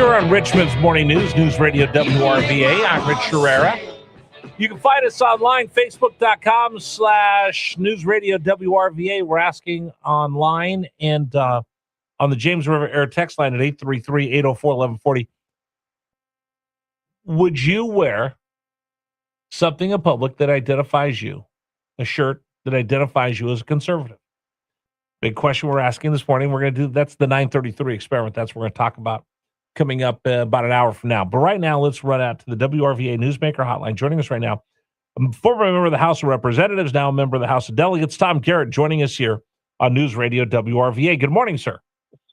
You're on Richmond's Morning News, News Radio WRVA. I'm Rich Herrera. You can find us online, facebook.com/News Radio WRVA. We're asking online and on the James River Air text line at 833-804-1140. Would you wear something in public that identifies you, a shirt that identifies you as a conservative? Big question we're asking this morning. We're going to do, that's the 933 experiment. That's what we're going to talk about coming up about an hour from now. But right now, let's run out to the WRVA Newsmaker Hotline. Joining us right now, former member of the House of Representatives, now a member of the House of Delegates, Tom Garrett, joining us here on News Radio WRVA. Good morning, sir.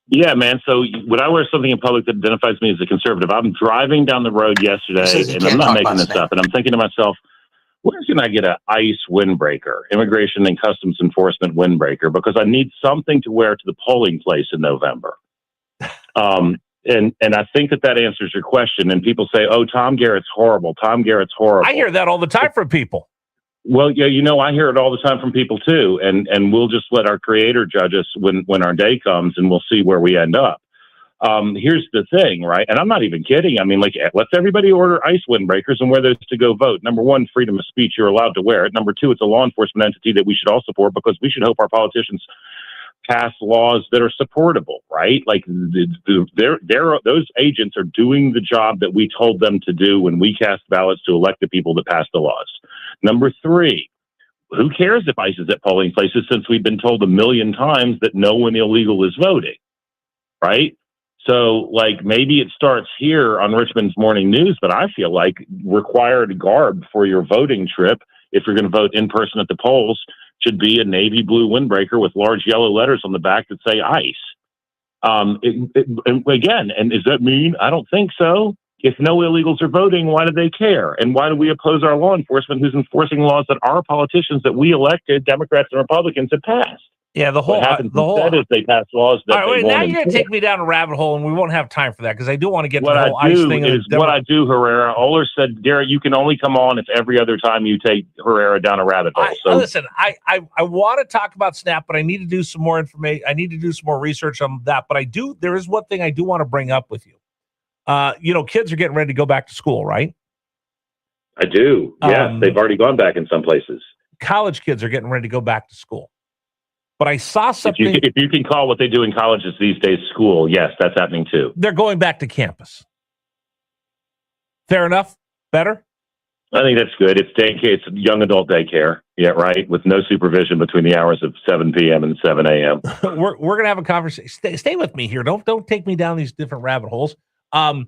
Yeah, man. So when I wear something in public that identifies me as a conservative, I'm driving down the road yesterday, and I'm not making this up, and I'm thinking to myself, where can I get an ICE windbreaker, Immigration and Customs Enforcement windbreaker, because I need something to wear to the polling place in November. And I think that answers your question. And people say, "Oh, Tom Garrett's horrible. Tom Garrett's horrible." I hear that all the time from people. Well, yeah, I hear it all the time from people too. And we'll just let our Creator judge us when our day comes, and we'll see where we end up. Here's the thing, right? And I'm not even kidding. I mean, let's everybody order ICE windbreakers and wear those to go vote. Number one, freedom of speech. You're allowed to wear it. Number two, it's a law enforcement entity that we should all support, because we should hope our politicians pass laws that are supportable, right? Like those agents are doing the job that we told them to do when we cast ballots to elect the people that pass the laws. Number three, who cares if ICE is at polling places, since we've been told a million times that no one illegal is voting, right? So, maybe it starts here on Richmond's Morning News, but I feel like required garb for your voting trip, if you're going to vote in person at the polls, should be a navy blue windbreaker with large yellow letters on the back that say ICE. And does that mean? I don't think so. If no illegals are voting, why do they care? And why do we oppose our law enforcement who's enforcing laws that our politicians that we elected, Democrats and Republicans, have passed? Yeah, what happens instead is they pass laws that all right, now you're going to take me down a rabbit hole, and we won't have time for that, because I do want to get to the whole ICE thing. What I do, Herrera. Oler said, Garrett, you can only come on if every other time you take Herrera down a rabbit hole. Listen, I want to talk about SNAP, but I need to do some more information. I need to do some more research on that. But there is one thing I do want to bring up with you. Kids are getting ready to go back to school, right? I do. Yes, they've already gone back in some places. College kids are getting ready to go back to school. But I saw something. If you can call what they do in colleges these days school, yes, that's happening too. They're going back to campus. Fair enough? Better? I think that's good. It's daycare. It's young adult daycare. Yeah, right. With no supervision between the hours of 7 p.m. and 7 a.m. We're going to have a conversation. Stay with me here. Don't take me down these different rabbit holes. Coming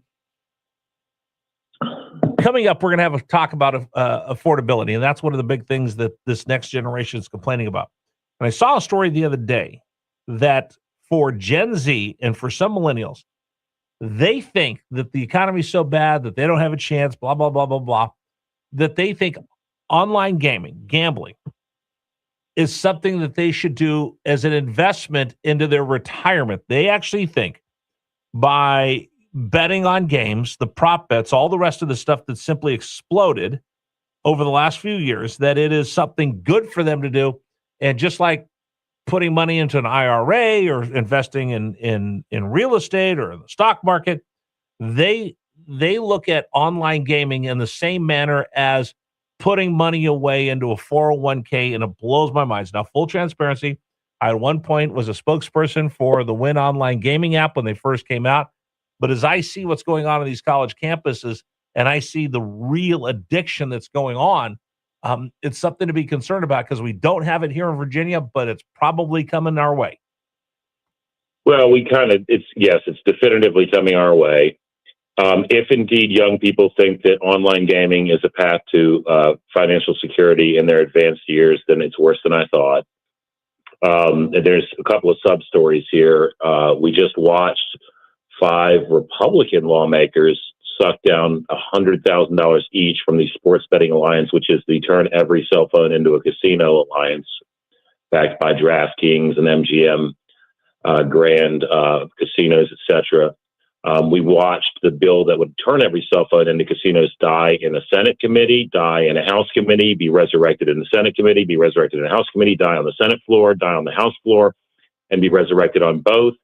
up, we're going to have a talk about affordability, and that's one of the big things that this next generation is complaining about. And I saw a story the other day that for Gen Z and for some millennials, they think that the economy is so bad that they don't have a chance, blah, blah, blah, blah, blah, that they think online gambling, is something that they should do as an investment into their retirement. They actually think by betting on games, the prop bets, all the rest of the stuff that simply exploded over the last few years, that it is something good for them to do. And just like putting money into an IRA or investing in real estate or in the stock market, they look at online gaming in the same manner as putting money away into a 401k, and it blows my mind. Now, full transparency, I at one point was a spokesperson for the Win online gaming app when they first came out. But as I see what's going on in these college campuses, and I see the real addiction that's going on, it's something to be concerned about, because we don't have it here in Virginia, but it's probably coming our way. Well, it's definitively coming our way. If indeed young people think that online gaming is a path to financial security in their advanced years, then it's worse than I thought. There's a couple of sub-stories here. We just watched 5 Republican lawmakers suck down $100,000 each from the Sports Betting Alliance, which is the Turn Every Cell Phone into a Casino Alliance, backed by DraftKings and MGM, Grand Casinos, etc. We watched the bill that would turn every cell phone into casinos die in a Senate committee, die in a House committee, be resurrected in the Senate committee, be resurrected in a House committee, die on the Senate floor, die on the House floor, and be resurrected on both.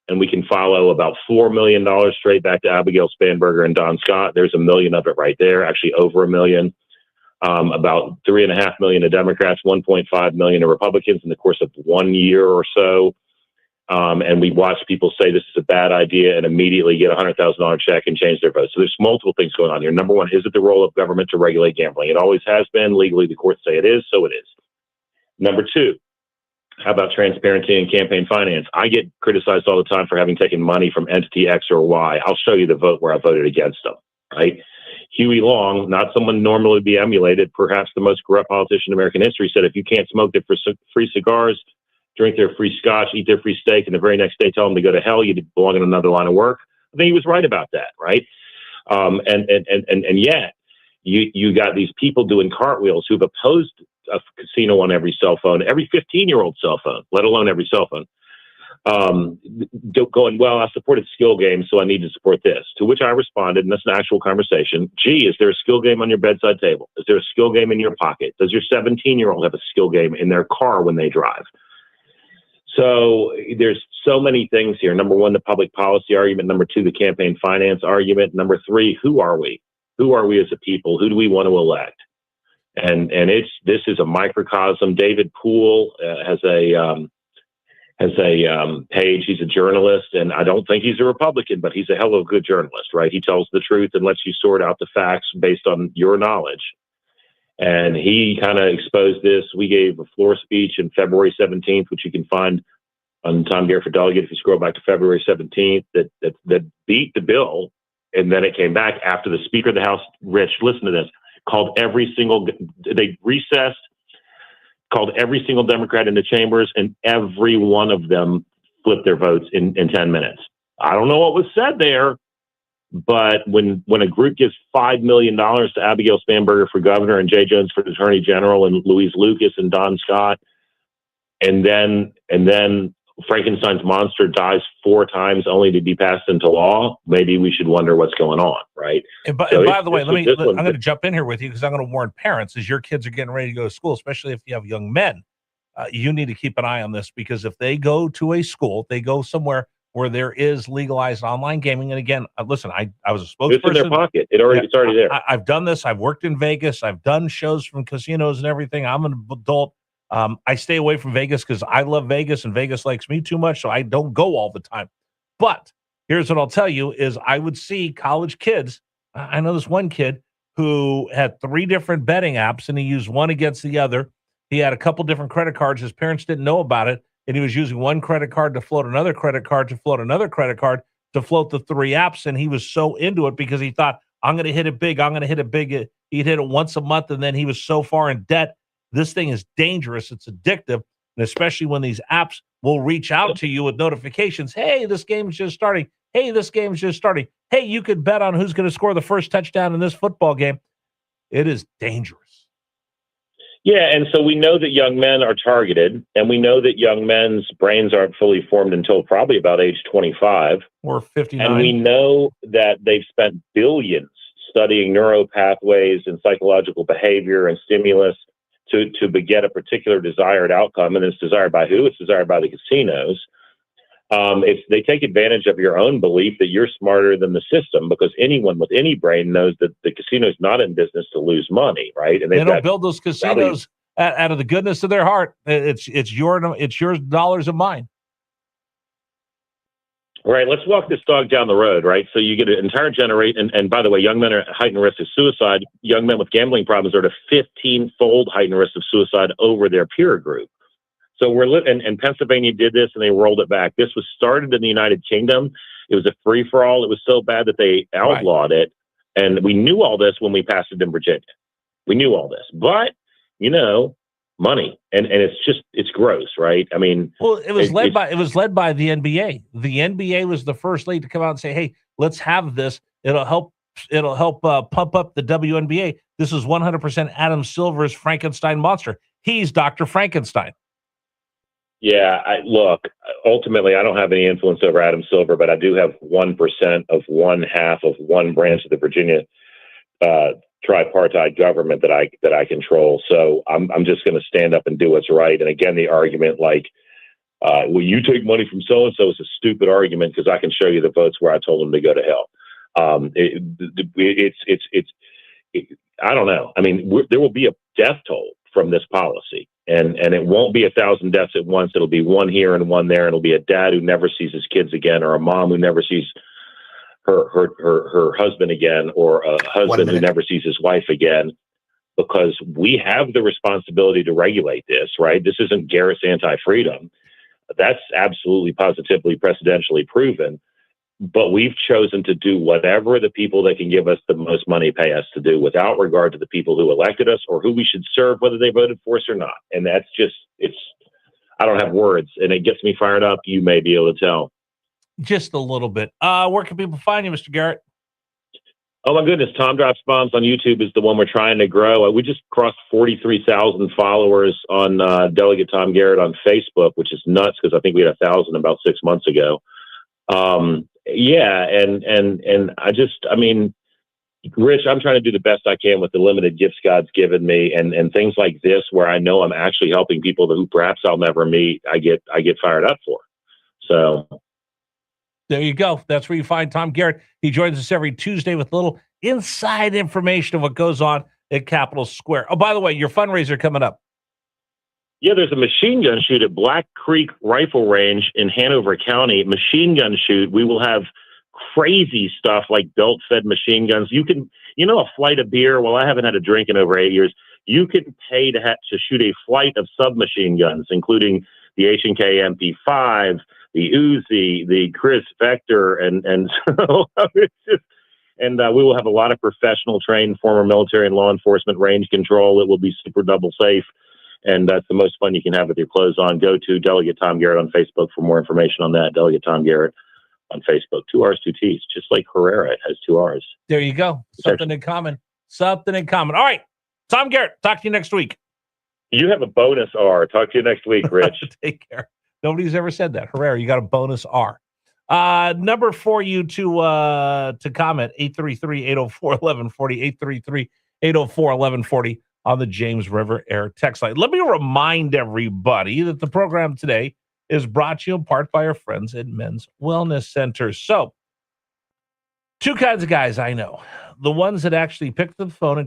and we can follow about $4 million straight back to Abigail Spanberger and Don Scott. There's $1 million of it right there, actually over $1 million. About $3.5 million to Democrats, 1.5 million to Republicans in the course of 1 year or so. And we watch people say this is a bad idea and immediately get a $100,000 check and change their vote. So there's multiple things going on here. Number one, is it the role of government to regulate gambling? It always has been. Legally, the courts say it is, so it is. Number two, how about transparency and campaign finance? I get criticized all the time for having taken money from entity X or Y. I'll show you the vote where I voted against them, right? Huey Long, not someone normally to be emulated, perhaps the most corrupt politician in American history, said if you can't smoke their free cigars, drink their free scotch, eat their free steak, and the very next day tell them to go to hell, you belong in another line of work. I think he was right about that, right? And yet, you got these people doing cartwheels who've opposed a casino on every cell phone, every 15-year-old cell phone, let alone every cell phone, going, well, I supported skill games, so I need to support this. To which I responded, and that's an actual conversation, gee, is there a skill game on your bedside table? Is there a skill game in your pocket? Does your 17-year-old have a skill game in their car when they drive? So there's so many things here. Number one, the public policy argument. Number two, the campaign finance argument. Number three, who are we? Who are we as a people? Who do we want to elect? And this is a microcosm. David Poole has a page. He's a journalist, and I don't think he's a Republican, but he's a hell of a good journalist, right? He tells the truth and lets you sort out the facts based on your knowledge. And he kind of exposed this. We gave a floor speech on February 17th, which you can find on Tom Garrett for Delegate if you scroll back to February 17th, that beat the bill. And then it came back after the Speaker of the House, Rich, listen to this, they recessed, called every single Democrat into chambers, and every one of them flipped their votes in 10 minutes. I don't know what was said there, but when a group gives $5 million to Abigail Spanberger for governor and Jay Jones for attorney general and Louise Lucas and Don Scott, and then Frankenstein's monster dies 4 times only to be passed into law, maybe we should wonder what's going on, right? And by the way, I'm going to jump in here with you because I'm going to warn parents as your kids are getting ready to go to school, especially if you have young men, you need to keep an eye on this because if they go to a school, they go somewhere where there is legalized online gaming. And again, listen, I was a spokesperson. It's in their pocket. It's already there. I've done this. I've worked in Vegas. I've done shows from casinos and everything. I'm an adult. I stay away from Vegas because I love Vegas and Vegas likes me too much, so I don't go all the time. But here's what I'll tell you is I would see college kids. I know this one kid who had 3 different betting apps, and he used one against the other. He had a couple different credit cards. His parents didn't know about it, and he was using one credit card to float another credit card to float another credit card to float the 3 apps, and he was so into it because he thought, I'm going to hit it big. I'm going to hit it big. He'd hit it once a month, and then he was so far in debt. This thing is dangerous. It's addictive, and especially when these apps will reach out to you with notifications. Hey, this game's just starting. Hey, this game's just starting. Hey, you could bet on who's going to score the first touchdown in this football game. It is dangerous. Yeah, and so we know that young men are targeted, and we know that young men's brains aren't fully formed until probably about age 25. Or 59. And we know that they've spent billions studying neuro pathways and psychological behavior and stimulus to beget a particular desired outcome. And it's desired by who? It's desired by the casinos. They take advantage of your own belief that you're smarter than the system, because anyone with any brain knows that the casino's not in business to lose money, right? And they don't build those casinos out of the goodness of their heart. It's your dollars and mine. All right, let's walk this dog down the road, right? So you get an entire generation, and by the way, young men are at heightened risk of suicide. Young men with gambling problems are at a 15-fold heightened risk of suicide over their peer group. So and Pennsylvania did this, and they rolled it back. This was started in the United Kingdom. It was a free-for-all. It was so bad that they outlawed it, and we knew all this when we passed it in Virginia. We knew all this, but money, and it's gross, right? I mean, well, it was led by the NBA. The NBA was the first league to come out and say, "Hey, let's have this. It'll help pump up the WNBA." This is 100% Adam Silver's Frankenstein monster. He's Dr. Frankenstein. Yeah, ultimately, I don't have any influence over Adam Silver, but I do have 1% of 1/2 of one branch of the Virginia tripartite government that I control. So I'm just going to stand up and do what's right. And again, the argument, like, Well, you take money from so-and-so is a stupid argument because I can show you the votes where I told them to go to hell. I don't know. I mean, there will be a death toll from this policy, and it won't be 1,000 deaths at once. It'll be one here and one there. It'll be a dad who never sees his kids again, or a mom who never sees her husband again, or a husband who never sees his wife again, because we have the responsibility to regulate this, right? This isn't Garrett's anti-freedom. That's absolutely positively precedentially proven. But we've chosen to do whatever the people that can give us the most money pay us to do, without regard to the people who elected us or who we should serve, whether they voted for us or not. And that's just, I don't have words, and it gets me fired up. You may be able to tell. Just a little bit. Where can people find you, Mr. Garrett? Oh my goodness. Tom Drops Bombs on YouTube is the one we're trying to grow. We just crossed 43,000 followers on Delegate Tom Garrett on Facebook, which is nuts because I think we had 1,000 about 6 months ago. Yeah. And I mean, Rich, I'm trying to do the best I can with the limited gifts God's given me, and things like this, where I know I'm actually helping people who perhaps I'll never meet. I get fired up for. So there you go. That's where you find Tom Garrett. He joins us every Tuesday with a little inside information of what goes on at Capitol Square. Oh, by the way, your fundraiser coming up. Yeah, there's a machine gun shoot at Black Creek Rifle Range in Hanover County. Machine gun shoot. We will have crazy stuff like belt-fed machine guns. You can, a flight of beer. Well, I haven't had a drink in over 8 years. You can pay to shoot a flight of submachine guns, including the H&K MP5, the Uzi, the Chris Vector, and so it's just. And we will have a lot of professional trained former military and law enforcement range control. It will be super double safe. And that's the most fun you can have with your clothes on. Go to Delegate Tom Garrett on Facebook for more information on that. Delegate Tom Garrett on Facebook. 2 R's, 2 T's. Just like Herrera, it has 2 R's. There you go. Something in common. Something in common. All right. Tom Garrett, talk to you next week. You have a bonus R. Talk to you next week, Rich. Take care. Nobody's ever said that. Herrera, you got a bonus R. Number for you to comment, 833-804-1140, 833-804-1140 on the James River Air text line. Let me remind everybody that the program today is brought to you in part by our friends at Men's Wellness Center. So, two kinds of guys I know. The ones that actually pick up the phone and call